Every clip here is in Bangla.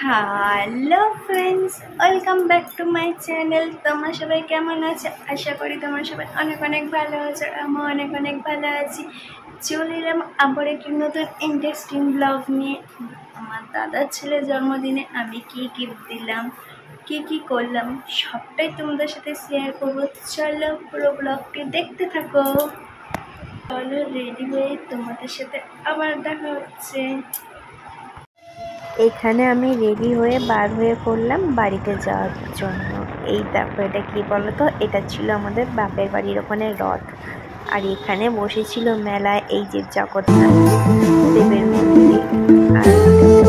Hello friends, welcome back to my channel. তোমরা সবাই কেমন আছো? আশা করি তোমরা সবাই অনেক অনেক ভালো আছো। আমি অনেক অনেক ভালো আছি। চলে এলাম আবার একটি নতুন ইন্টারেস্টিং ব্লগ নিয়ে। আমার দাদার ছেলের জন্মদিনে আমি কী গিফট দিলাম, কী করলাম, সবটাই তোমাদের সাথে শেয়ার করবো। চলো পুরো ব্লগটি দেখতে থাকো। চলো রেডি হয়ে তোমাদের সাথে আবার দেখা হচ্ছে। এখানে আমি রেডি হয়ে বার হয়ে পড়লাম বাড়িতে যাওয়ার জন্য। এই দেখো, এটা কি বলতো, এটা ছিল আমাদের বাপের বাড়ির ওখানে রথ। আর এখানে বসেছিল মেলায় এই যে জগন্নাথ দেবের মন্দির। আর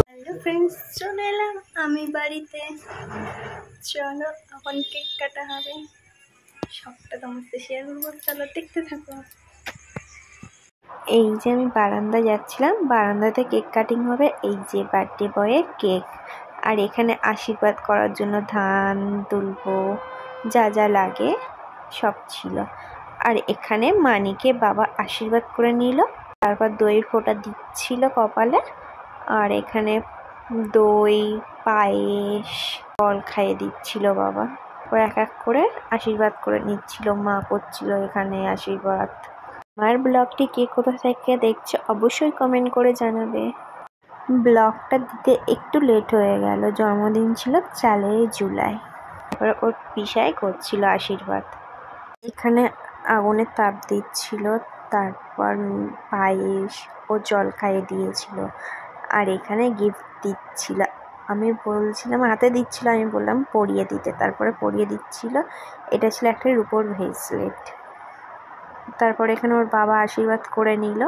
হ্যালো ফ্রেন্ডস, চলে এলাম আমি বাড়িতে। চলো এখন কেক কাটা হবে, সবটা তোমার সাথে শেয়ার করবো। চলো দেখতে থাকো। এই যে আমি বারান্দা যাচ্ছিলাম, বারান্দাতে কেক কাটিং হবে। এই যে বার্থডে বয়ের কেক। আর এখানে আশীর্বাদ করার জন্য ধান তুলবো, যা যা লাগে সব ছিল। আর এখানে মানিকে বাবা আশীর্বাদ করে নিল, তারপর দইয়ের ফোঁটা দিচ্ছিল কপালে। আর এখানে দই, পায়েস, ফল খাইয়ে দিচ্ছিল বাবা। ওরা এক এক করে আশীর্বাদ করে নিচ্ছিল, মা করছিল এখানে আশীর্বাদ। আমার ব্লগটি কে কোথা থেকে দেখছে অবশ্যই কমেন্ট করে জানাবে। ব্লগটা দিতে একটু লেট হয়ে গেল, জন্মদিন ছিল 4 জুলাই। তারপরে ওর পিসাই করছিল আশীর্বাদ। এখানে আগুনে তাপ দিচ্ছিল, তারপর পায়েস ও জল খাইয়ে দিয়েছিল। আর এখানে গিফট দিচ্ছিল, আমি বলছিলাম হাতে দিচ্ছিল, আমি বললাম পরিয়ে দিতে, তারপরে পরিয়ে দিচ্ছিল। এটা ছিল একটা রূপোর ব্রেসলেট। তারপর এখানে ওর বাবা আশীর্বাদ করে নিল।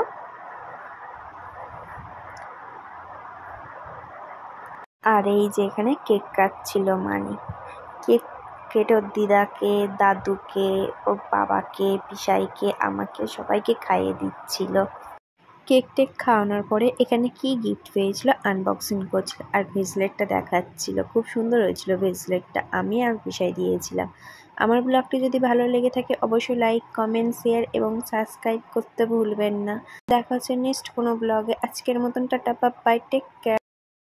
আর এই যে এখানে কেক কাটছিল মানি। কেক কেটে ওর দিদাকে, দাদুকে, ওর বাবাকে, পিসাইকে, আমাকে সবাইকে খাইয়ে দিচ্ছিল। কেক টেক খাওয়ানোর পরে এখানে কি গিফট পেয়েছিল আনবক্সিং করছিল, আর ব্রেসলেটটা দেখাচ্ছিল। খুব সুন্দর হয়েছিল ব্রেসলেটটা, আমি আর পিসাই দিয়েছিলাম। আমার ব্লগটি যদি ভালো লেগে থাকে অবশ্যই লাইক, কমেন্ট, শেয়ার এবং সাবস্ক্রাইব করতে ভুলবেন না। দেখা হচ্ছে নেক্সট কোনো ব্লগে। আজকের মতন টাটা, বাই, টেক কেয়ার।